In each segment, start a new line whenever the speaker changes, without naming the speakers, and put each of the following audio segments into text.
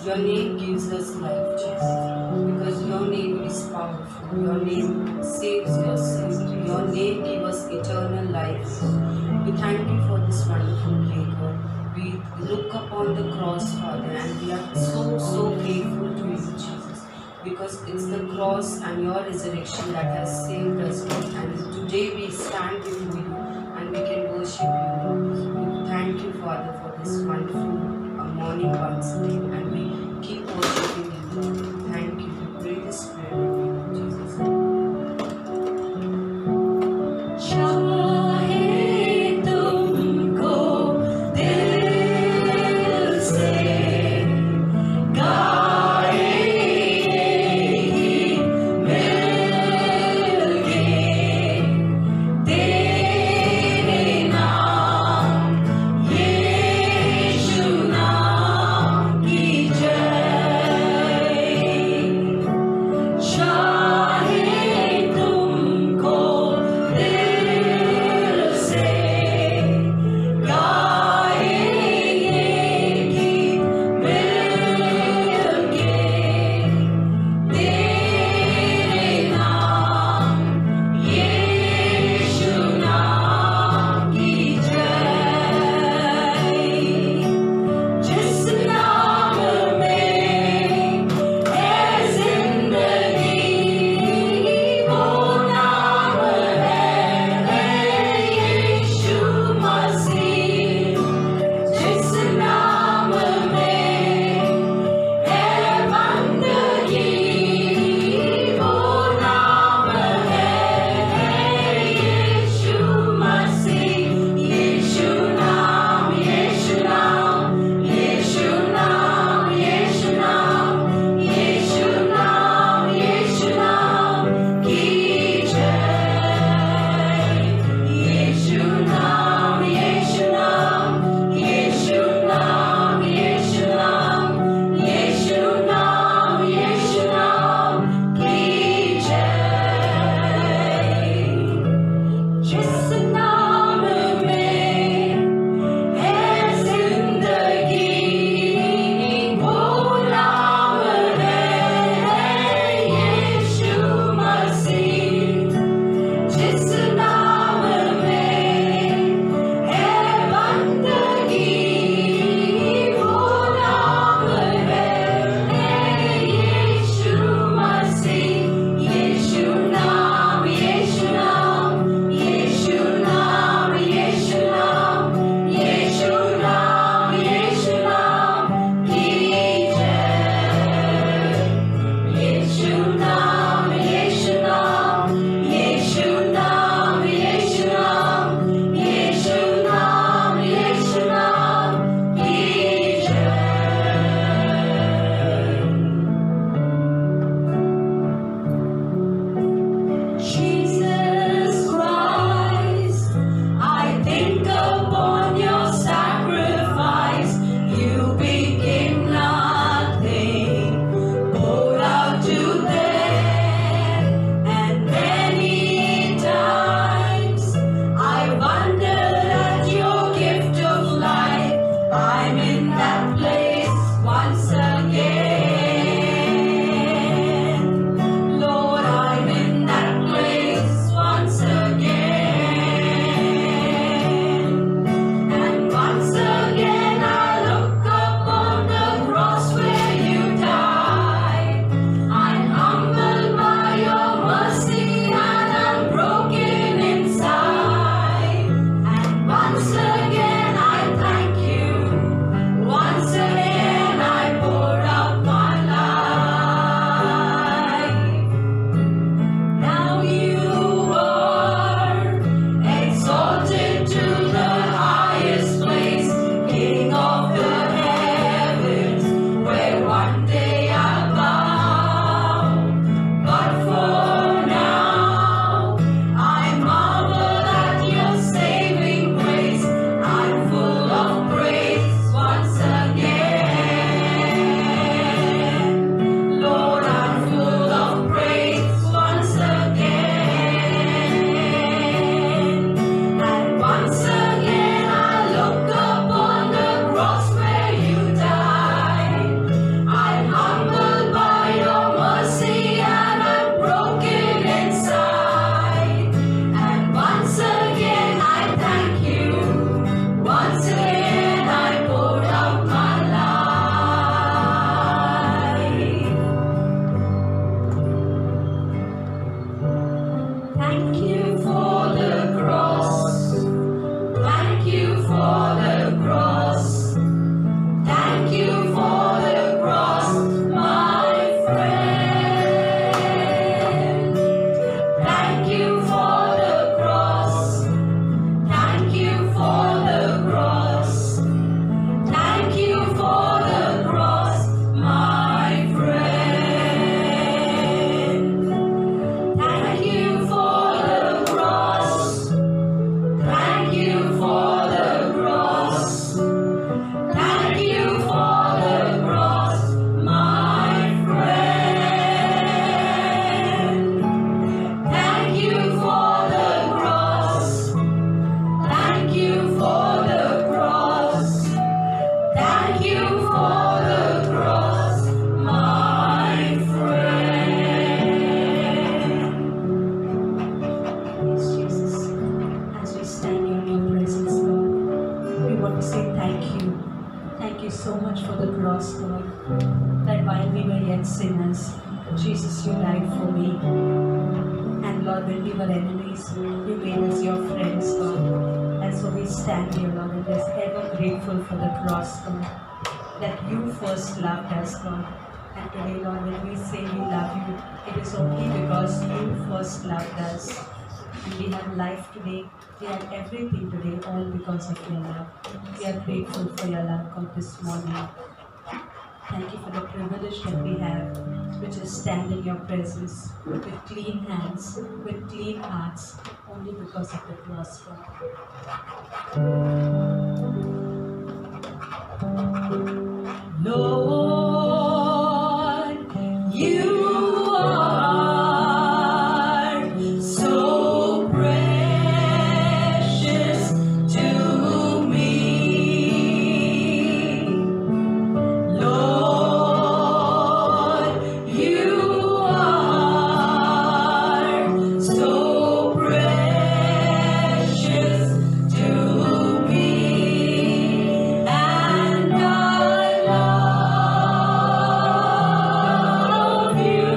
Your name gives us life, Jesus, because your name is powerful. Your name saves your sins. Your name gives us eternal life, Lord. We thank you for this wonderful day, God. We look upon the cross, Father, and we are so grateful to you, Jesus, because it's the cross and your resurrection that has saved us, Lord. And today we stand before you and we can worship you, Lord. We thank you, Father, for this wonderful morning once again, and we keep worshiping you, Lord. Thank you. We pray this prayer in the name of Jesus.
चाहे तुमको दिल से गाए ही मिलके तेरे नाम यीशु नाम की
Lord, that while we were yet sinners, Jesus, you died for me. And Lord, when we were enemies, you made us your friends, God. And so we stand here, Lord, and we're ever grateful for the cross, God, that you first loved us, God. And today, Lord, when we say we love you, it is only because you first loved us. And we have life today, we have everything today, all because of your love. We are grateful for your love, God, this morning. Thank you for the privilege that we have, which is stand in your presence with clean hands, with clean hearts, only because of the cross, God. Lord, you are so precious to me. Lord, you are so precious to me, and I love you.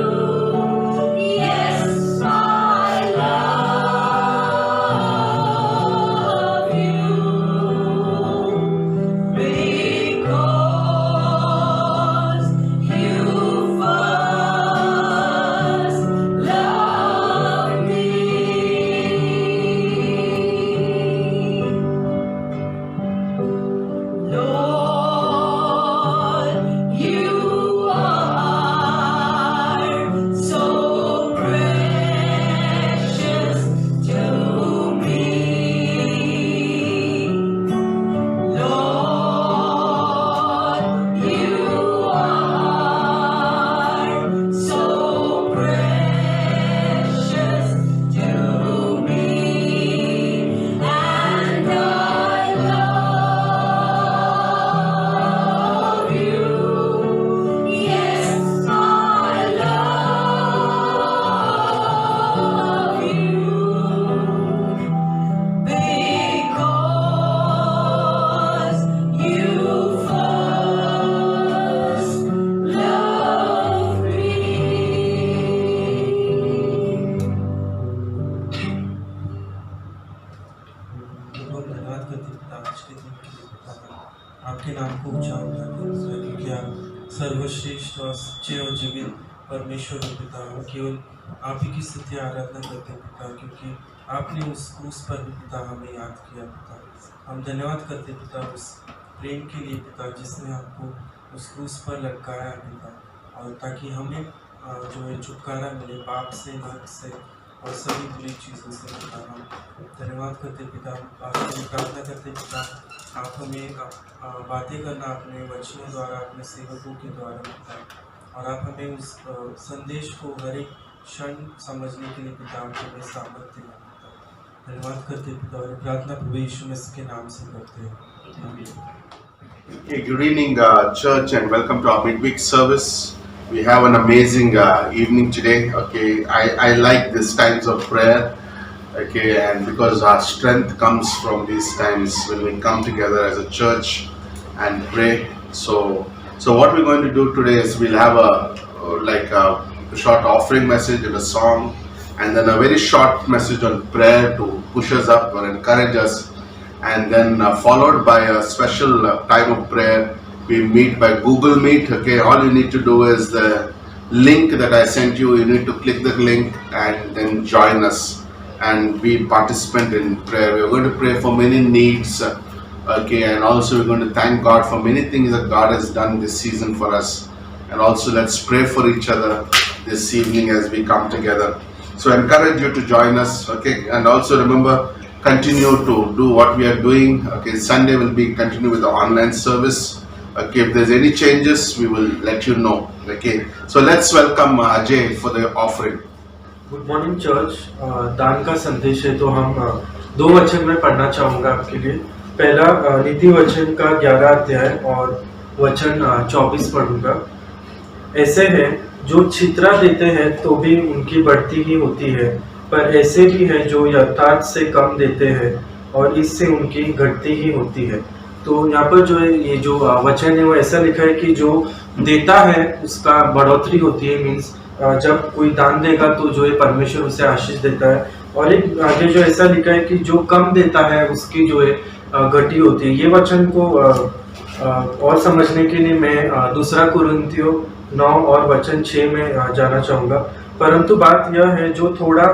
Yes, I love you. Because you first loved me. Lord, you are so precious to me. Lord, you are so precious to me, and I love you. Yes, I love you. Because you first loved me.
बहुत धन्यवाद करते पिता आज के दिन के लिए पिता आपके नाम को ऊंचा उठाते हैं क्योंकि आप सर्वश्रेष्ठ और सच्चे और जीवित परमेश्वर हो पिता। हम केवल आप ही की स्तुति आराधना करते हैं पिता क्योंकि आपने उस क्रूस पर भी पिता हमें याद किया पिता। हम धन्यवाद करते हैं पिता उस प्रेम के लिए पिता जिसने आपको उस क्रूस पर लटकाया पिता, और ताकि हमें जो है छुटकारा मिले पाप से, नरक से और सभी बुरी चीज़ों से पिता। हम धन्यवाद करते पिता, आपसे प्रार्थना करते पिता आप हमें बातें करना अपने वचनों द्वारा, अपने सेवकों के द्वारा पिता, और आप हमें उस संदेश को हर एक क्षण समझने के लिए पिता आप हमें सामर्थ्य देना पिता। धन्यवाद करते पिता और प्रार्थना प्रभु यीशु मसीह के नाम से करते हैं।
Okay, good evening, church, and welcome to our midweek service. We have an amazing evening today. Okay, I like these times of prayer. Okay, and because our strength comes from these times when we come together as a church and pray. So what we're going to do today is we'll have a short offering message and a song, and then a very short message on prayer to push us up or encourage us, and then followed by a special time of prayer. We meet by Google Meet. Okay, all you need to do is the link that I sent you. You need to click the link and then join us and be participant in prayer. We are going to pray for many needs. Okay, and also we're going to thank God for many things that God has done this season for us. And also let's pray for each other this evening as we come together. So I encourage you to join us. Okay, and also remember, continue to do what we are doing. Okay, Sunday will be continue with the online service. Okay, if there's any changes, we will let you know. Okay, so let's welcome Ajay for the offering.
Good morning church. दान का संदेश है तो हम दो वचन में पढ़ना चाहूँगा आपके लिए। पहला नीति वचन का 11 अध्याय और वचन 24 पढ़ूंगा। ऐसे हैं जो छितरा देते हैं तो भी उनकी बढ़ती ही होती है, पर ऐसे भी हैं जो यथार्थ से कम देते हैं और इससे उनकी घटती ही होती है। तो यहाँ पर जो है ये जो वचन है वो ऐसा लिखा है कि जो देता है उसका बढ़ोतरी होती है, मीन्स जब कोई दान देगा तो जो है परमेश्वर उसे आशीष देता है। और एक आगे जो ऐसा लिखा है कि जो कम देता है उसकी जो है गति होती है। ये वचन को और समझने के लिए मैं दूसरा कुरिन्थियों 9 और वचन 6 में जाना चाहूँगा। परंतु बात यह है, जो थोड़ा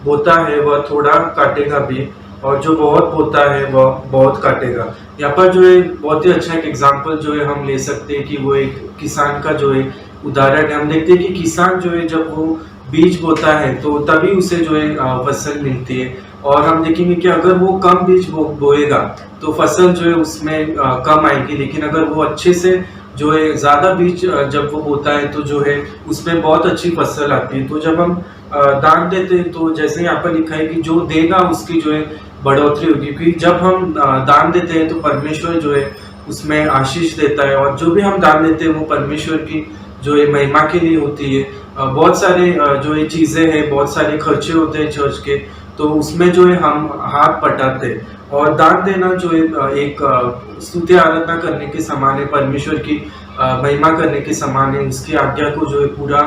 बोता है वह थोड़ा काटेगा भी, और जो बहुत बोता है वह बहुत काटेगा। यहाँ पर जो है बहुत ही अच्छा एक एग्जाम्पल जो है हम ले सकते हैं कि वो एक किसान का जो है उदाहरण है। हम देखते हैं कि किसान जो है जब वो बीज बोता है तो तभी उसे जो है फसल मिलती है, और हम देखेंगे कि अगर वो कम बीज बोएगा तो फसल जो है उसमें कम आएगी, लेकिन अगर वो अच्छे से जो है ज़्यादा बीज जब वो बोता है तो जो है उसमें बहुत अच्छी फसल आती है। तो जब हम दान देते हैं तो जैसे यहाँ पर लिखा है कि जो देगा उसकी जो है बढ़ोतरी होगी, क्योंकि जब हम दान देते हैं तो परमेश्वर जो है उसमें आशीष देता है, और जो भी हम दान देते हैं वो परमेश्वर की जो है महिमा के लिए होती है। बहुत सारे जो ये चीज़ें हैं, बहुत सारे खर्चे होते हैं चर्च के, तो उसमें जो है हम हाथ बटाते हैं। और दान देना जो है एक स्तुति आराधना करने के समान है, परमेश्वर की महिमा करने के समान है, उसकी आज्ञा को जो है पूरा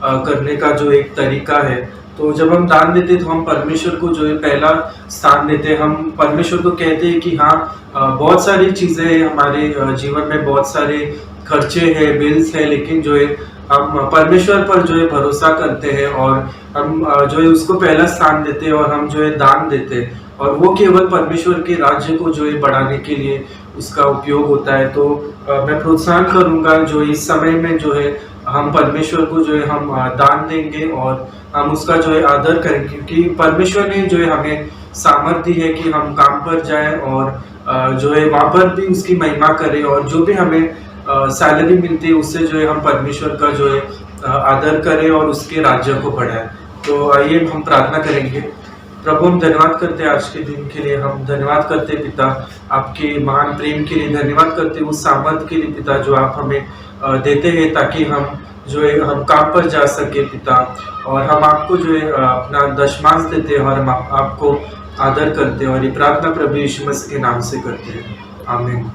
करने का जो एक तरीका है। तो जब हम दान देते तो हम परमेश्वर को जो है पहला स्थान देते हैं। हम परमेश्वर को कहते हैं कि हाँ, बहुत सारी चीज़ें हैं हमारे जीवन में, बहुत सारे खर्चे हैं, बिल्स है, लेकिन जो है हम परमेश्वर पर जो है भरोसा करते हैं, और हम जो है उसको पहला स्थान देते हैं, और हम जो है दान देते हैं, और वो केवल परमेश्वर के राज्य को जो है बढ़ाने के लिए उसका उपयोग होता है। तो मैं प्रोत्साहन करूँगा जो इस समय में जो है हम परमेश्वर को जो है हम दान देंगे, और हम उसका जो है आदर करेंगे, क्योंकि परमेश्वर ने जो है हमें सामर्थ्य दी है कि हम काम पर जाएं और जो है वहाँ पर भी उसकी महिमा करें, और जो भी हमें सैलरी मिलती है उससे जो है हम परमेश्वर का जो है आदर करें और उसके राज्य को बढ़ाएं। तो आइए हम प्रार्थना करेंगे। प्रभु, हम धन्यवाद करते हैं आज के दिन के लिए, हम धन्यवाद करते हैं पिता आपके महान प्रेम के लिए, धन्यवाद करते हैं उस सामर्थ्य के लिए पिता जो आप हमें देते हैं, ताकि हम जो है हम काम पर जा सके पिता, और हम आपको जो है अपना दशमांश देते हैं, और हम आपको आदर करते हैं, और ये प्रार्थना प्रभु यीशु मसीह के नाम से करते हैं, आमीन।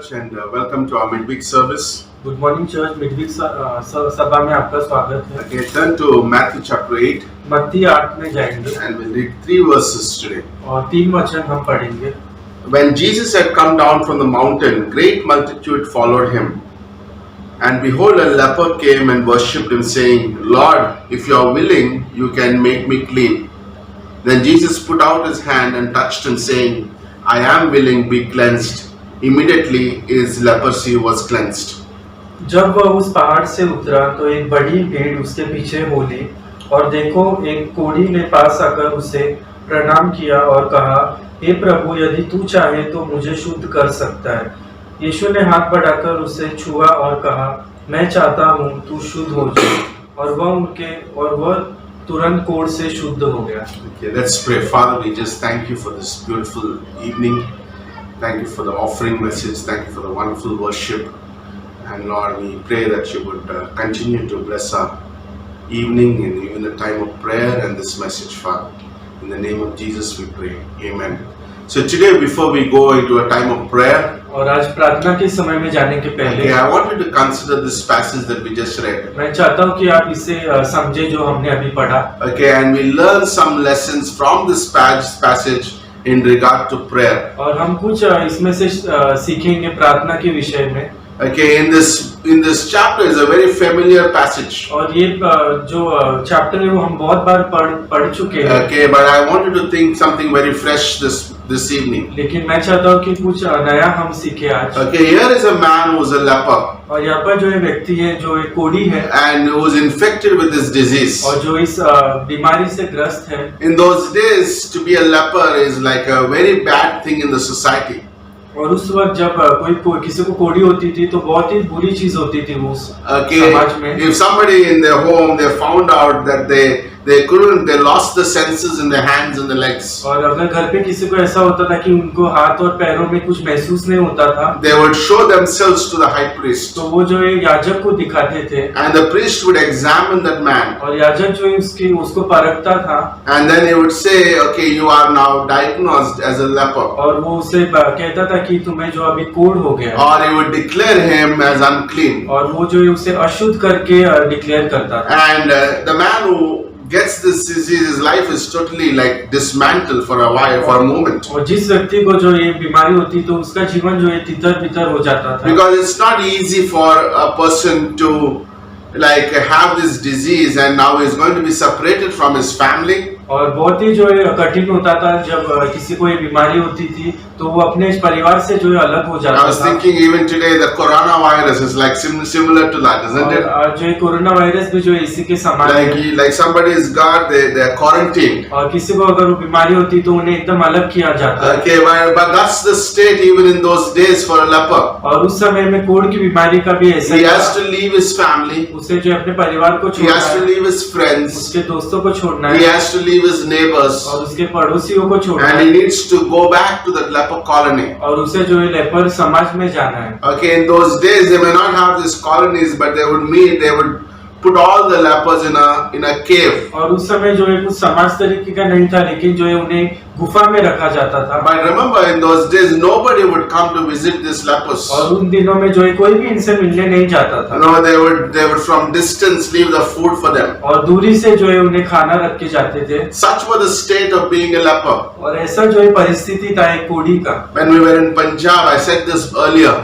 And welcome to our midweek service.
Good morning church, midweek सभा में आपका स्वागत है।
Okay, turn to Matthew chapter 8.
मत्ती 8 में जाएंगे
and we'll read 3 verses today.
और 3 वचन हम पढ़ेंगे।
When Jesus had come down from the mountain, great multitude followed him. And behold, a leper came and worshipped him, saying, Lord, if you are willing, you can make me clean. Then Jesus put out his hand and touched him, saying, I am willing, be cleansed. Immediately his leprosy was cleansed.
जब वह उस पहाड़ से उतरा तो एक बड़ी भीड़ उसके पीछे हो ली, और देखो एक कोढ़ी ने पास आकर उसे प्रणाम किया और कहा, हे प्रभु, यदि तू चाहे तो मुझे शुद्ध कर सकता है। यीशु ने हाथ बढ़ाकर उसे छुआ और कहा, मैं चाहता हूँ, तू शुद्ध हो जा। और वह तुरंत कोढ़ से शुद्ध हो गया।
Okay, let's pray. Father, we just thank you for this beautiful evening. Thank you for the offering message. Thank you for the wonderful worship. And Lord, we pray that you would continue to bless our evening and even the time of prayer and this message, Father. In the name of Jesus we pray. Amen. So today, before we go into a time of prayer,
और आज प्रार्थना के समय में जाने के पहले
okay, I want you to consider this passage that we just read.
मैं चाहता हूँ कि आप इसे समझे जो हमने अभी पढ़ा।
Okay, and we learn some lessons from this passage in regard to prayer.
और हम कुछ इसमें से सीखेंगे प्रार्थना के विषय में।
Okay, in this chapter is a very familiar passage.
और ये जो चैप्टर है वो हम बहुत बार पढ़ चुके हैं।
Okay, but I want you to think something very fresh this evening.
लेकिन मैं चाहता हूँ कि कुछ नया हम सीखे आज।
Okay, here is a man who is a leper.
और यहाँ पर जो एक व्यक्ति है जो एक कोढ़ी है
and who was infected with this disease.
और जो इस बीमारी से ग्रस्त है।
In those days, to be a leper is like a very bad thing in the society.
और उस वक्त जब कोई किसी को कोढ़ी होती थी तो बहुत ही बुरी चीज होती थी उस समाज में।
If somebody in their home they found out that they lost the senses in their hands and the legs.
और अगर घर पे किसी को ऐसा होता था कि उनको हाथ और पैरों में कुछ महसूस नहीं होता था,
they would show themselves to the high priest.
तो वो जो है याजक को दिखाते थे।
And the priest would examine that man.
और याजक जो है उसको परखता था।
And then he would say, okay, you are now diagnosed as a leper.
और वो उसे कहता था कि तुम्हें जो अभी कोढ़ हो गया।
Or he would declare him as unclean.
और वो जो है उसे अशुद्ध करके डिक्लेयर करता था।
And the man who gets this disease, his life is totally like dismantled for a while, for a moment.
और जिस व्यक्ति को जो ये बीमारी होती तो उसका जीवन जो है तितर-बितर हो जाता था।
Because it's not easy for a person to like have this disease and now he's going to be separated from his family.
और बहुत ही जो है कठिन होता था जब किसी को ये बीमारी होती थी तो वो अपने परिवार से जो है अलग हो जाता था।
I was thinking even today the coronavirus is like similar to that, isn't it?
और जो कोरोना वायरस भी जो है इसी के समान है।
Like somebody is got they are quarantined.
और किसी को अगर वो बीमारी होती तो उन्हें एकदम अलग किया जाता है।
Okay, but that's the state even in those days for a leper.
और उस समय में कोढ़ की बीमारी का भी ऐसा
He has to leave his family.
उसे जो अपने परिवार को
He
छोड़ना
has to
है,
leave his friends.
उसके दोस्तों को छोड़ना
He
है,
has to leave his neighbors.
और उसके पड़ोसियों को छोड़ना
And
है,
he needs to go back to that leper colony.
और उसे जो है लेपर समाज में जाना है।
Okay, in those days they may not have these colonies, but they would put all the lepers in a cave.
और उस समय जो है कुछ समाज तरीके का नहीं था, लेकिन जो है उन्हें गुफा में रखा जाता था।
But remember, in those days nobody would come to visit these lepers.
और उन दिनों में जो है कोई भी इनसे मिलने नहीं जाता था।
No, they would from distance leave the food for them.
और दूरी से जो है उन्हें खाना रख के जाते थे।
Such was the state of being a leper.
और ऐसा जो है परिस्थिति था एक कोढ़ी का।
When we were in Punjab, I said this earlier.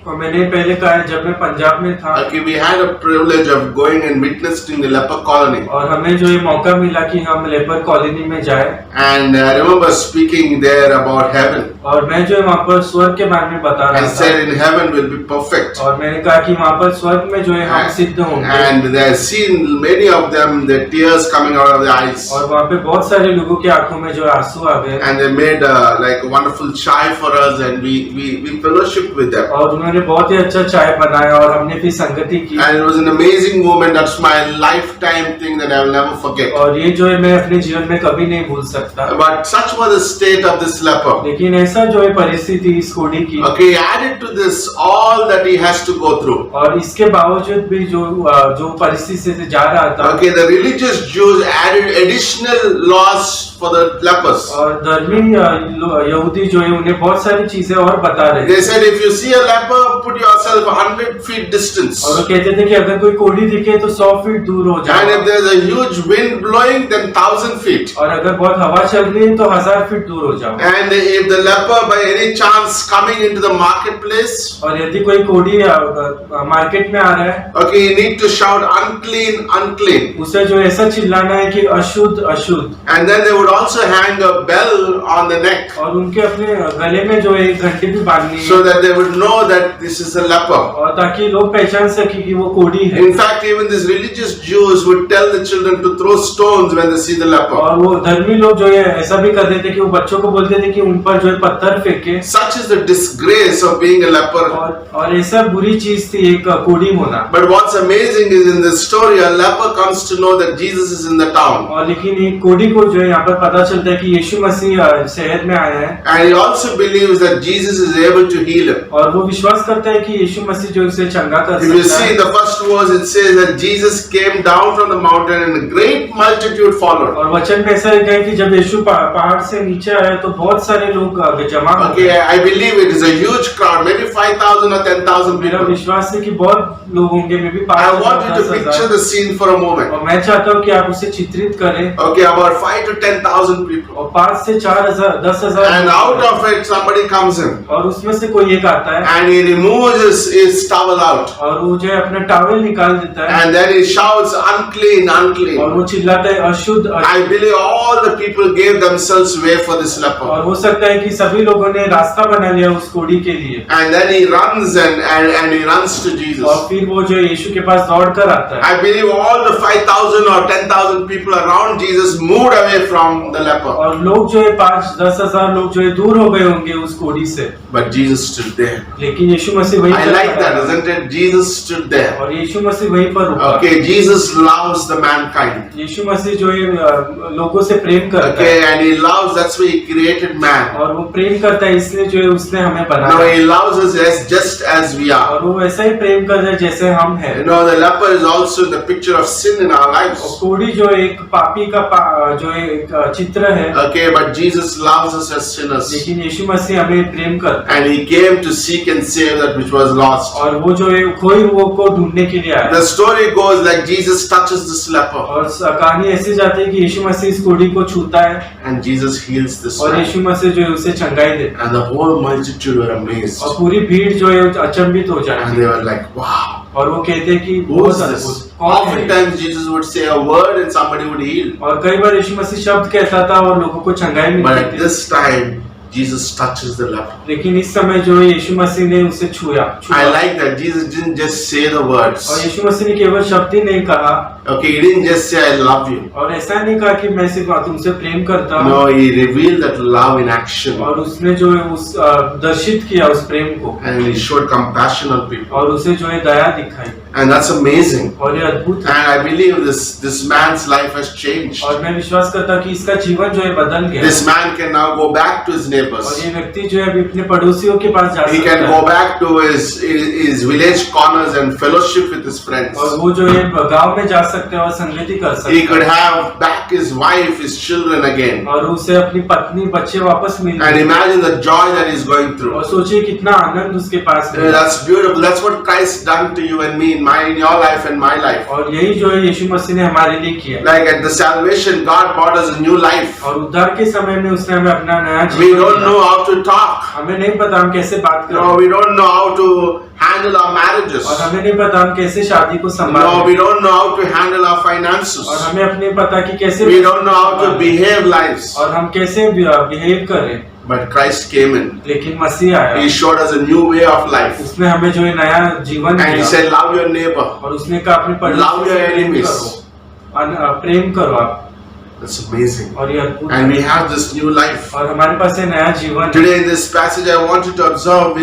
और मैंने पहले कहा है जब मैं पंजाब में था,
Okay, we had a privilege of going and witnessing the leper colony.
और हमें जो ये मौका मिला कि हम लेपर कॉलोनी में जाए।
And I remember speaking there about heaven.
और मैं जो है वहाँ पर स्वर्ग के बारे में बता
I
रहा
said
था।
in heaven we'll be perfect.
और मैंने कहा कि वहाँ पर स्वर्ग में जो है हम सिद्ध होंगे।
And they have seen many of them, the tears coming out of their eyes.
और वहाँ पे बहुत सारे लोगों की आंखों में जो आंसू आ गए।
And they made like a wonderful chai for us, and we fellowshiped with them.
और उन्होंने बहुत ही अच्छा चाय बनाया और हमने भी संगति की।
And it was an amazing moment. That's my lifetime thing that I will never forget.
और ये जो है मैं अपने जीवन में कभी नहीं भूल सकता।
But such was the state of this leper.
लेकिन ऐसा जो है परिस्थिति इस कोढ़ी की।
Okay, added to this all that he has to go through.
और इसके बावजूद भी जो परिस्थिति से जा रहा था।
Okay, the religious Jews added additional laws for the lepers.
और धर्मी यहूदी जो है उन्हें बहुत सारी चीजें और बता रहे
They
थे
said, if you see a leper, put yourself 100 feet distance.
और वो कहते थे कि अगर कोई कोढ़ी दिखे तो 100 फीट दूर हो
And
जाओ
if there's a huge wind blowing, then 1,000 feet.
और अगर बहुत हवा चल रही है तो 1000 फीट दूर हो जाओ
And if the leper by any chance coming into the marketplace,
और यदि कोई कोढ़ी मार्केट में आ रहा है
okay, you need to shout unclean, unclean.
उसे जो ऐसा चिल्लाना है कि अशुद्ध अशुद्ध
And then they would also hang a bell on the neck
और उनके अपने गले में जो है एक घंटी भी बांधनी है
so that they would know that this is a leper.
और ताकि लोग पहचान सके कि वो कोढ़ी है
In fact, even these religious Jews would tell the children to throw stones when they see the leper.
और वो धर्मी लोग जो है ऐसा भी करते थे कि वो बच्चों को बोलते थे कि उन पर जो है पत्थर फेंके
Such is the disgrace of being a leper.
और ऐसा बुरी चीज थी एक कोढ़ी होना
But what's amazing is in this story, a leper comes to know that Jesus is in the town.
और लेकिन एक कोढ़ी को जो है यहाँ पर पता चलता है कि यीशु मसीह शहर में आया है
And he also believes that Jesus is able to heal him.
और वो विश्वास करता है कि यीशु मसीह जो उसे चंगा कर
If you
सकता
see
है
in the first verse, it says that Jesus came down from the mountain and a great multitude followed.
और वचन में ऐसा लिखा है कि जब यीशु पहाड़ से नीचे आया तो बहुत सारे लोग जमा हो
Okay,
गए
I believe it is a huge crowd, maybe 5,000 or 10,000
मेरा
people.
विश्वास है कि बहुत लोग होंगे मे भी
I want you to picture the scene for a moment.
और मैं चाहता हूँ कि आप उसे चित्रित करें
Okay, about 5 to 10,000 people.
और 5 से 4,000 10,000
And out of it, somebody comes in
और उसमें से कोई एक आता है
and he removes his towel out.
और वो जो है अपना टॉवेल निकाल देता है
And then he shouts, unclean,
और
unclean.
वो चिल्लाता है अशुद्ध
I
अशुद्ध।
believe all the people gave themselves way for this leper.
और हो सकता है कि सभी लोगों ने रास्ता बना लिया उस कोढ़ी के लिए
And then he runs and he runs to
और
Jesus.
फिर वो जो यीशु के पास दौड़ कर आता है
I believe all the 5,000 or 10,000 people around Jesus moved away from the leper.
और लोग जो है 5-10,000 लोग जो है दूर हो गए होंगे उस कोढ़ी से
But Jesus stood there.
लेकिन यीशु मसीह वहीं
I
पर
like
खड़ा
that,
रहा।
isn't it? Jesus stood there.
और यीशु मसीह वहीं पर रुका।
Okay, Jesus loves the mankind.
यीशु मसीह जो है लोगों से प्रेम करता
Okay,
है
and he loves, that's why he created man.
और वो प्रेम करता है इसलिए जो है उसने हमें
No,
बनाया
he loves us just as we are.
और वो वैसा ही प्रेम करता है जैसे हम हैं।
You know, the leper is also the picture of sin in our
और
lives.
कोढ़ी जो एक पापी का जो एक चित्र है
Okay, but Jesus loves us as sinners.
लेकिन यीशु मसीह हमें प्रेम करता है
And he came to seek and save that which was lost.
और वो जो है खोई हुओं को ढूंढने के लिए आया
The story goes like Jesus touches this leper
और कहानी ऐसी जाती है कि यीशु मसीह इस कोढ़ी को छूता है
and Jesus heals this
और
man.
यीशु मसीह जो है उसे चंगाई देता है
And the whole multitude were amazed.
और पूरी भीड़ जो है अचंभित हो जाती
And
है
they were like, wow,
और वो कहते हैं कि
who
बहुत
is
अद्भुत
this?
कौन है ये?
Oftentimes Jesus would say a word and somebody would heal.
और कई बार यीशु मसीह शब्द कहता था और लोगों को चंगाई
But
मिलती
at
थी
this time, Jesus touches the leper.
लेकिन इस समय जो है यीशु मसीह ने उसे छुआ
I like that Jesus didn't just say the
और
words.
यीशु मसीह ने केवल शब्द ही नहीं कहा
Okay, he didn't just say I love you.
और ऐसा नहीं कहा कि मैं सिर्फ तुमसे प्रेम करता हूँ
No, he revealed that love in action.
और उसने जो है उस दर्शित किया उस प्रेम को
And he showed compassion on people.
और उसे जो है दया दिखाई
And that's amazing.
और ये अद्भुत है
And I believe this man's life has changed.
और मैं विश्वास करता हूँ कि इसका जीवन जो है बदल गया
This man can now go back to his
और
neighbors.
ये व्यक्ति जो है अभी अपने पड़ोसियों के पास जा
He
सकता
can go
है
back to his village corners and fellowship with his friends.
और वो जो है गांव में जा सकते हैं और संगति कर सकते
He
हैं
could have back his wife, his children again.
और उसे अपनी पत्नी बच्चे वापस मिल
And
गए
imagine the joy that he's going through.
और सोचिए कितना आनंद उसके पास है
That's beautiful. That's what Christ done to you and me in your life and my life.
और यही जो है यीशु मसीह ने हमारे लिए किया
Like at the salvation, God brought us a new life.
और उद्धार के समय में उसने हमें अपना नया
We
जीवन
don't
दिया।
know how to talk.
हमें नहीं पता हम कैसे बात
No,
करें
we don't know how to handle our marriages.
और हमें नहीं पता हम कैसे शादी को
No,
संभालें
we don't know how to handle our finances.
और हमें अपने पता कि कैसे
We don't know how to behave lives.
और हम कैसे बिहेव करें
But Christ came in.
लेकिन मसीह आया
He showed us a new way of life.
उसने हमें जो है नया जीवन
And he
दिया
said, love your neighbor.
और उसने कहा अपने पड़ोसी
Love your
से प्रेम
enemies.
करो प्रेम करो आप
That's amazing.
और ये अद्भुत
And we
है।
have this new life.
और हमारे पास ये नया जीवन है।
Today in this passage, I want you to observe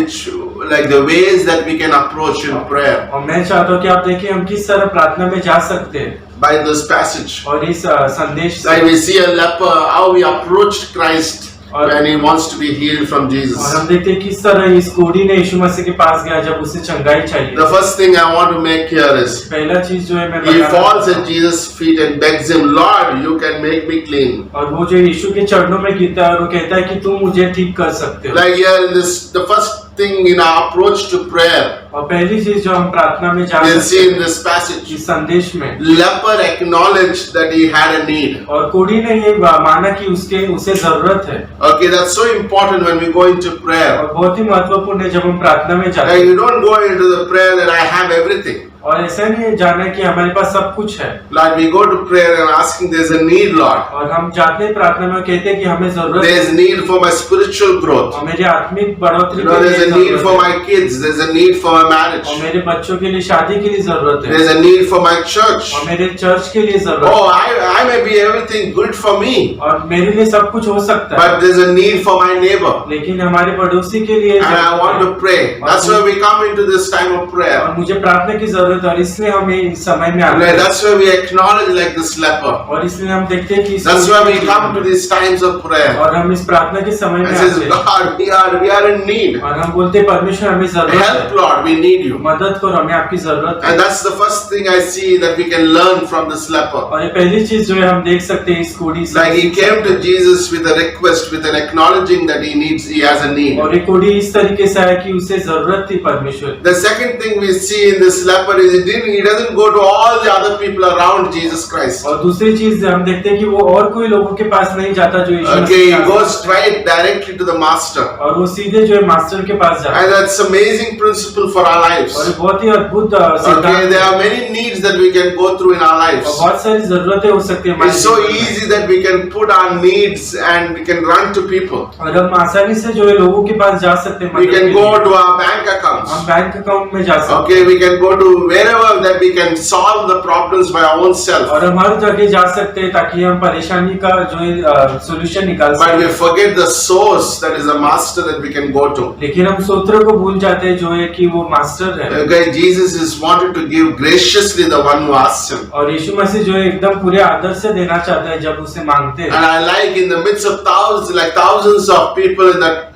like the ways that we can approach in prayer.
और मैं चाहता हूँ कि आप देखिए हम किस तरह प्रार्थना में जा सकते हैं
By this passage,
और इस संदेश से
like we see a leper, how we approached Christ when he wants to be healed from
और
Jesus.
हम देखते हैं किस तरह इस कोढ़ी ने यीशु मसीह के पास गया जब उसे चंगाई चाहिए।
The first thing I want to make here is
पहला चीज जो है मैं
he
बताना
falls
चाहता
at Jesus' feet and begs him, Lord, you can make me clean.
हूं। और वो जो यीशु के चरणों में गिरता है और वो कहता है कि तुम मुझे ठीक कर सकते हो।
Like here in this, the first thing in our approach to prayer,
और पहली चीज जो हम प्रार्थना में जान
we'll
सकते
see in
हैं
this passage,
इस संदेश में,
leper acknowledged that he had a need.
और कोढ़ी ने ये माना कि उसे जरूरत है।
Okay, that's so important when we go into prayer.
और बहुत ही महत्वपूर्ण है जब हम प्रार्थना में जाते
Like
हैं।
you don't go into the prayer that I have everything.
और ऐसा नहीं जाना कि हमारे पास सब कुछ है।
Like we go to prayer and asking, there's a need, Lord.
और हम जाते हैं प्रार्थना में कहते हैं कि हमें जरूरत
There's
है
need for my spiritual growth.
और मेरी आत्मिक बढ़ोतरी
You know,
के
there's
लिए
a need
जरूरत
for
है।
my kids. There's a need for my
और
marriage.
मेरे बच्चों के लिए शादी के लिए जरूरत है
There's a need for my church.
और मेरे चर्च के लिए जरूरत
Oh,
है
I may be everything good for me,
और मेरे लिए सब कुछ हो सकता है,
but there's a need for my neighbor.
लेकिन हमारे पड़ोसी के लिए
And I want to pray. That's why we come into this time of prayer.
और मुझे प्रार्थना की जरूरत है और इसलिए हमें इस समय में आते
Like,
हैं
that's why we acknowledge like this leper.
और इसलिए हम देखते हैं कि
That's why we come to these times of prayer.
और हम इस प्रार्थना के समय
And
में
says,
आते हैं
God, we are in need.
और हम बोलते हैं परमेश्वर हमें जरूरत
Help,
है,
Lord, we need you.
मदद करो, हमें आपकी जरूरत है।
And that's the first thing I see that we can learn from this leper.
और ये पहली चीज जो है हम देख सकते हैं इस कोढ़ी से,
Like he came to Jesus with a request, with an acknowledging that he has a need.
और ये कोढ़ी इस तरीके से आया कि उसे जरूरत थी परमेश्वर।
The second thing we see in this leper is he doesn't go to all the other people around Jesus Christ.
और दूसरी चीज हम देखते हैं कि वो और कोई लोगों के पास नहीं जाता जो यीशु
Okay,
मसीह
he
के पास
goes straight directly to the master.
और वो सीधे जो है मास्टर के पास जाता है।
And that's amazing principle for our lives.
और ये बहुत ही अद्भुत
Okay,
सिद्धांत
there
है
are many needs that we can go through in our
और
lives.
बहुत सारी जरूरतें हो सकती है हमारे
It's so
जीवन में।
easy that we can put our needs and we can run to people.
और हम आसानी से जो है लोगों के पास जा सकते हैं
We
मदद
can
के
go
लिए।
to our bank
हम
accounts.
बैंक अकाउंट में जा सकते
Okay, we can go to wherever that we can solve the problems by our own
हैं
self.
और हम हर जगह जा सकते हैं ताकि हम परेशानी का जो है सोल्यूशन निकाल
But we
सकें।
forget the source that is the master that we can go to.
लेकिन हम सूत्र को भूल जाते हैं जो है कि वो मास्टर है
Okay, Jesus is wanted to give graciously the one who asks him.
और यीशु मसीह जो है एकदम पूरे आदर से देना चाहता है जब उसे मांगते
And
हैं।
I like in the midst of thousands of people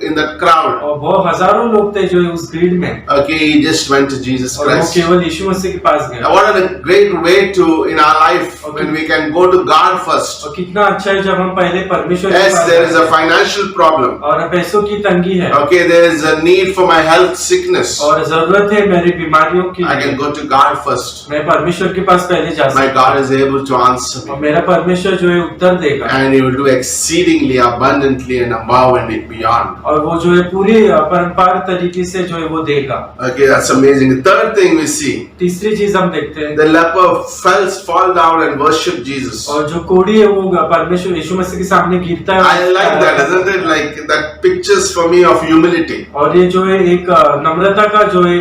in that crowd.
और बहुत हजारों लोग थे जो है उस भीड़ में
Okay, he just went to Jesus
और वो
Christ.
केवल यीशु मसीह के पास गए।
And what a great way to in our life when we can go to God first.
और कितना अच्छा है जब हम पहले परमेश्वर के
Yes,
पास
there is
जाते
a
हैं।
financial problem.
और पैसों की तंगी है
Okay, there is a need for my health sickness.
और जरूरत है मेरी बीमारियों की।
I can go to God first.
मैं परमेश्वर के पास पहले जा
My
सकता
God is able to answer
हूँ और
me.
मेरा परमेश्वर जो है उत्तर देगा
And he will do exceedingly abundantly and above and beyond.
और वो जो है पूरी परंपरा तरीके से जो है वो देगा।
Okay, that's amazing. The third thing we see,
तीसरी चीज हम देखते हैं
the leper fall down and worship Jesus.
और जो कोढ़ी है वो परमेश्वर यीशु मसीह के सामने गिरता है।
I like that, isn't it? Like that pictures for me of humility.
और ये जो है एक नम्रता का जो है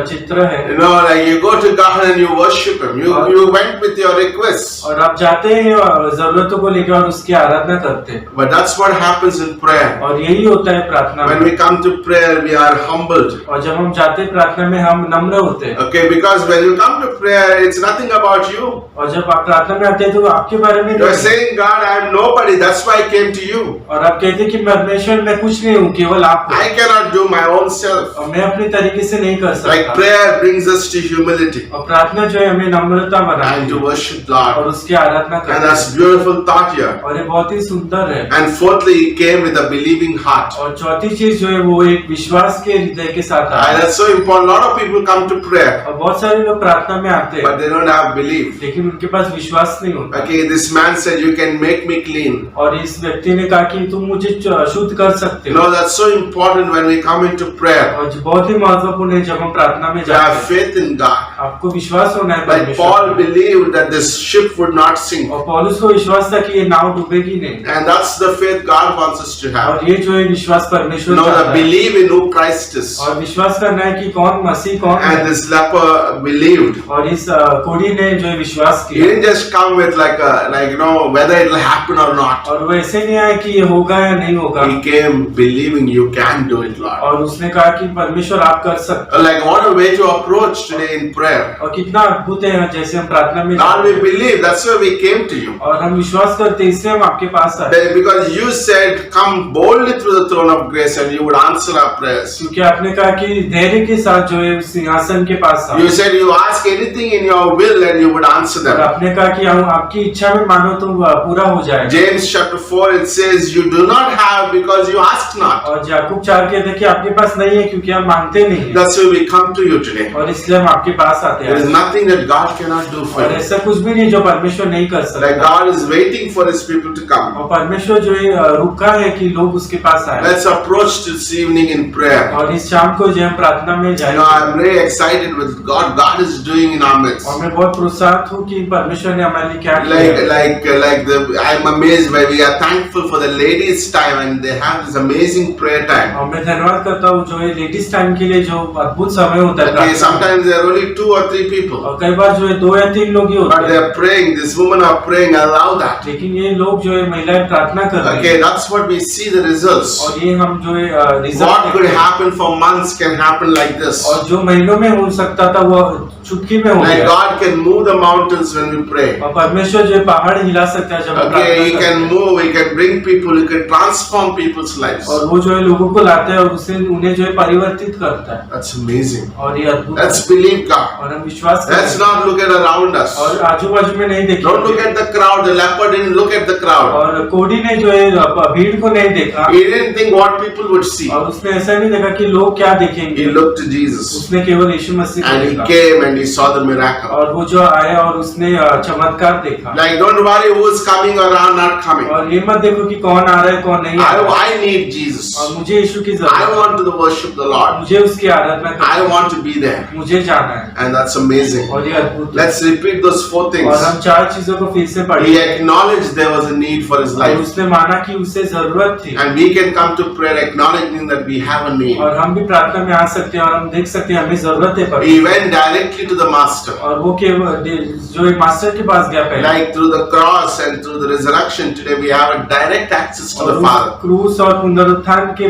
चित्र है।
You know, like you go to God and you worship Him. You went with your requests.
और आप जाते हैं जरूरतों को लेकर और उसकी आराधना करते हैं
But that's what happens in prayer.
और यही होता है प्रार्थना
When
में।
we come to prayer, we are humbled.
और जब हम जाते हैं प्रार्थना में हम नम्र होते हैं
Okay, because when you come to prayer, it's nothing about you.
और जब आप प्रार्थना में आते हैं तो आपके बारे में
You are
नहीं।
saying, God, I am nobody. That's why I came to you.
और आप कहते हैं कि परमेश्वर मैं कुछ नहीं हूँ, केवल आप हो।
I cannot do my own self.
और मैं अपने तरीके से नहीं कर
Like
सकता।
prayer brings us to humility
और प्रार्थना जो है हमें नम्रता बनाती
and to
है
worship
और
Lord.
उसकी आराधना
And
करती
that's
है।
beautiful thought here.
और ये बहुत ही सुंदर है।
And fourthly, he came with a believing heart.
और चौथी चीज जो है वो एक विश्वास के हृदय के साथ
And
आया।
that's so important. A lot of people come to prayer,
और बहुत सारे लोग प्रार्थना में आते हैं
but they don't have belief.
लेकिन उनके पास विश्वास नहीं होता।
Okay, this man said, you can make me clean.
और इस व्यक्ति ने कहा कि तुम मुझे शुद्ध कर सकते
You
हो।
know, that's so important when we come into prayer.
और जो बहुत ही महत्वपूर्ण है जब हम प्रार्थना में
To
जाते
have
हैं
faith in God.
आपको विश्वास होना है
Like
परमेश्वर
Paul
पर।
believed that this ship would not sink.
और पौलुस को विश्वास था कि ये नाव डूबेगी नहीं।
And that's the faith God wants us to have.
और ये जो है विश्वास परमेश्वर
You know,
चाहता
the
है।
believe in who Christ is.
और विश्वास करना है कि कौन मसीह कौन है।
And this leper believed.
और इस कोढ़ी ने जो है विश्वास
He
किया
didn't just come with like you know, whether it will happen or not.
और वो ऐसे नहीं आया कि ये होगा या नहीं होगा।
He came believing you can do it, Lord.
और उसने कहा कि परमेश्वर आप कर सकते
Like what a way to approach today in prayer. prayer.
और कितना अद्भुत है जैसे हम प्रार्थना में
Lord, we believe that's why we came to you.
और हम विश्वास करते हैं इसलिए हम आपके पास आए
Because you said, come boldly through the throne of grace and you would answer our prayers.
क्योंकि आपने कहा कि धैर्य के साथ जो है सिंहासन के पास आओ
You said you ask anything in your will and you would answer
और
them.
आपने कहा कि हम आपकी इच्छा में मानो तो पूरा हो जाए
James chapter 4 it says, you do not have because you ask not.
और याकूब 4 कहते हैं कि आपके पास नहीं है क्योंकि हम मांगते नहीं हैं
That's why we come to you today.
और इसलिए हम आपके पास आते
There is
हैं
nothing that God cannot do for
और
you.
ऐसा कुछ भी नहीं जो परमेश्वर नहीं कर
Like
सकता
God is waiting for His people to come.
और परमेश्वर जो है रुका है कि लोग उसके पास आए
Let's approach this evening in prayer.
और इस शाम को जो हम प्रार्थना में
You know,
जाएंगे
I'm very excited with God is doing in our midst.
और मैं बहुत प्रोत्साहित हूँ कि परमेश्वर ने हमारे लिए क्या किया
I'm amazed by we are thankful for the ladies' time and they have this amazing prayer time.
और मैं धन्यवाद करता हूँ जो है लेडीज टाइम के लिए जो अद्भुत समय होता है
Okay,
प्रार्थना में।
sometimes there are only 2 or 3 people,
और कई बार जो है 2 या 3 लोग ही होते
but they
हैं
are praying. This women are praying. Allow that.
लेकिन ये लोग जो है महिलाएं प्रार्थना कर रही
Okay,
हैं
that's what we see the results.
और ये हम जो है
What
result
could happen for months can happen like this.
और जो महीनों में हो सकता था वो चुटकी में हो
Like
गया
God can move the mountains when we pray.
और परमेश्वर जो है पहाड़ हिला सकता है जब हम
Okay, He
प्रार्थना
can
करते हैं
move. He can bring people. He can transform people's lives.
और वो जो है लोगों को लाता है और उससे उन्हें जो है परिवर्तित करता है
That's amazing.
और ये अद्भुत
Let's
है
believe God.
और हम विश्वास
Let's
करते हैं
not look at around us.
और आजू बाजू में नहीं
Don't look
देखेंगे
at the crowd. The leopard didn't look at the crowd.
और कोड़ी ने जो है भीड़ को नहीं देखा
He didn't think what people would see.
और उसने ऐसा नहीं देखा कि लोग क्या देखेंगे
He looked to Jesus
उसने केवल यीशु मसीह को
and he
देखा
came and he saw the miracle.
और वो जो आया और उसने चमत्कार देखा
Like, don't worry who's coming or not coming.
और ये मत देखो कि कौन आ रहा है कौन नहीं आ रहा है
I need Jesus.
और मुझे यीशु की
I
जरूरत है
want to worship the Lord.
मुझे उसकी आराधना
I
करनी
want to be there.
है मुझे जाना है
And that's amazing.
और ये अद्भुत है
Let's repeat those 4
और
things.
हम 4 चीजों को फिर से
He
पढ़ेंगे
acknowledged there was a need for his
और
life.
उसने माना कि उसे जरूरत थी
And we can come to prayer acknowledging that we have a need.
और हम भी प्रार्थना में आ सकते हैं और हम देख सकते हैं हमें जरूरत है पर
He went directly to the Master.
और वो के जो एक मास्टर के पास गया पहले
Like through the cross and through the resurrection, today we have a direct access to
और
the
उस
Father.
क्रूस और पुनरुत्थान के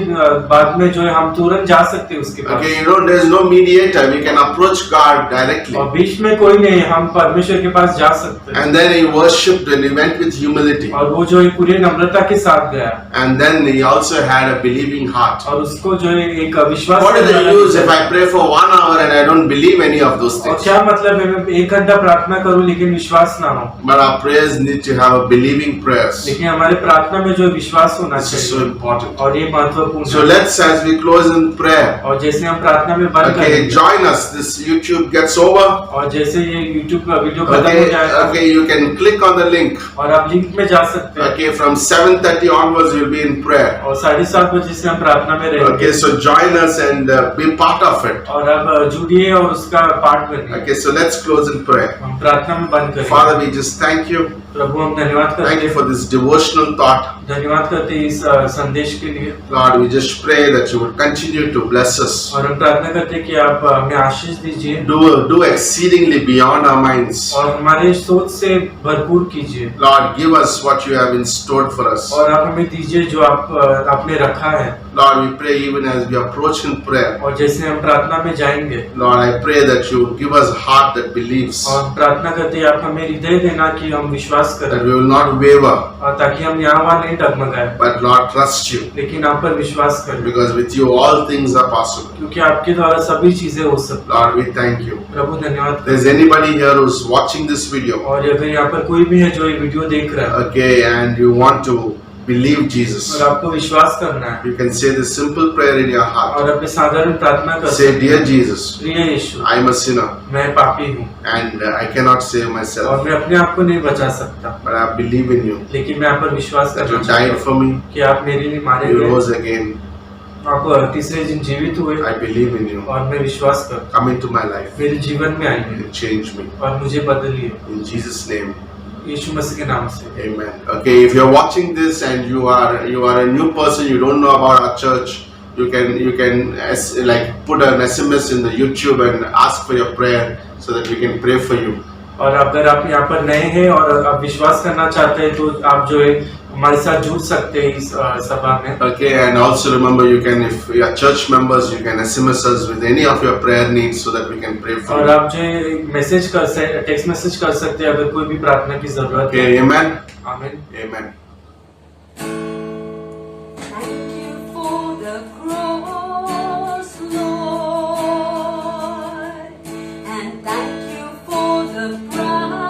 बाद में जो है हम तुरंत जा सकते हैं उसके पास
Okay, you know, there's no mediator. We can approach God directly.
और बीच में कोई नहीं हम परमेश्वर के पास जा सकते हैं
And then he worshipped and he went with humility.
और वो जो है पूरी नम्रता के साथ गया
And then he also had a believing heart.
और उसको जो है एक विश्वास
What is
करने
the
वाला
use if
हृदय।
I pray for 1 hour and I don't believe any of those
और
things?
क्या मतलब है मैं 1 घंटा प्रार्थना करूं लेकिन विश्वास ना हो
But our prayers need to have a believing prayers.
लेकिन हमारे प्रार्थना में जो विश्वास होना
This is so
चाहिए
important.
और ये महत्वपूर्ण
So
है
let's, as we close in prayer,
और जैसे हम प्रार्थना में बंद
okay,
करेंगे
join us. This YouTube gets over.
और जैसे ये YouTube का वीडियो खत्म हो
Okay,
जाएगा
okay, you can click on the link.
और आप लिंक में जा सकते हैं
Okay, from 7:30 onwards, we'll be in prayer.
और 7:30 बजे से हम प्रार्थना में रहेंगे
Okay, so join us and be part of it.
और अब जुड़िए और उसका पार्ट बनिए
Okay, so let's close in prayer.
हम प्रार्थना में बंद करेंगे
Father, we just thank you.
प्रभु हम धन्यवाद
Thank
करते
you
हैं
for this devotional thought.
धन्यवाद करते हैं इस संदेश के लिए
Lord, we just pray that you would continue to bless us.
और हम प्रार्थना करते हैं कि आप हमें आशीष दीजिए
Do exceedingly beyond our minds.
और हमारे सोच से भरपूर कीजिए
Lord, give us what you have in store for us.
और आप हमें दीजिए जो आपने रखा है
Lord, we pray even as we approach in prayer.
और जैसे हम प्रार्थना में जाएंगे
Lord, I pray that you would give us a heart that believes,
और हम प्रार्थना करते हैं आप हमें हृदय देना कि हम विश्वास
that
करें
we will not waver,
और ताकि हम यहाँ वहाँ नहीं डगमगाए
but Lord, trust you.
लेकिन आप पर विश्वास करें
Because with you all things are possible.
क्योंकि आपके द्वारा सभी चीजें हो सकती
Lord, we thank you.
हैं प्रभु धन्यवाद
If there's anybody here who's watching this video,
और अगर यहाँ पर कोई भी है जो ये वीडियो देख रहा है
okay, and you want to believe Jesus,
और आपको विश्वास करना है
you can say this simple prayer in your heart.
और अपने साधारण प्रार्थना कर
Say, Dear Jesus,
प्रिय यीशु
I am a sinner
मैं पापी हूँ
and I cannot save
और
myself,
मैं अपने आप को नहीं बचा सकता
but I believe in you,
लेकिन मैं आप पर विश्वास
that you
करना चाहता
died
हूँ
for me,
कि आप मेरे लिए मारे
you
गए
rose again.
आप तीसरे दिन जीवित हुए
I believe in you.
और मैं विश्वास करता
Come into my life
हूँ मेरे जीवन में आइए
and change me.
और मुझे बदलिए
In Jesus' name,
यीशु मसीह के नाम से
amen. Okay, if you're watching this and you are a new person, you don't know about our church, you can like put an SMS in the YouTube and ask for your prayer so that we can pray for you.
और अगर आप यहाँ पर नए हैं और आप विश्वास करना चाहते हैं तो आप जो है हमारे साथ जुड़ सकते हैं इस सभा में.
Okay, and also remember, you can, if you are church members, you can SMS us with any of your prayer needs so that we can pray for
और
you.
आप जो मैसेज कर सकते, टेक्स्ट मैसेज कर सकते हैं अगर कोई भी प्रार्थना की जरूरत है.
Okay, amen.
आमीन.
Amen.
Thank you for the cross, Lord, and thank you for the price.